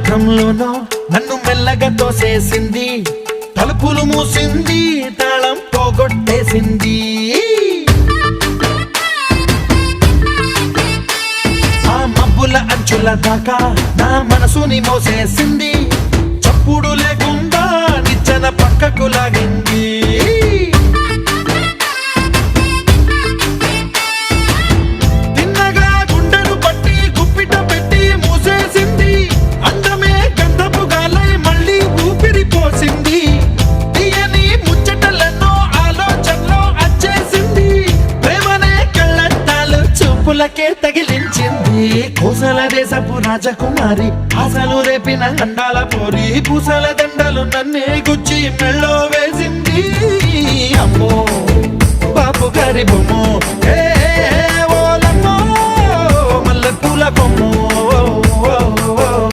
యుద్ధంలోనో నన్ను మెల్లగా తోసేసింది, తలుపులు మూసింది, తాళం పోగొట్టేసింది. ఆ మబ్బుల అంచుల దాకా నా మనసుని మోసేసింది, చప్పుడు లేకుండా నిచ్చెన పక్కకు లాగింది. తిన్నగా గుండెను పట్టి గుప్పిట పెట్టి మూసేసింది, అందమే గంధపు గాలై మళ్ళీ ఊపిరి పోసింది. తీయని ముచ్చటలెన్నో ఆలోచనలో అచ్చేసింది, ప్రేమనే కళ్ళట్టాలు చూపులకే తగిలించింది. కోసల దేశపు రాజకుమారి, ఆశలు రేపిన అండాల పోరి, పూసల దండలు నన్నే గుచ్చి మెళ్ళో వేసింది. అమ్మో బాపు గారి బొమ్మో, ఓలమ్మో మల్లె పూల బొమ్మో.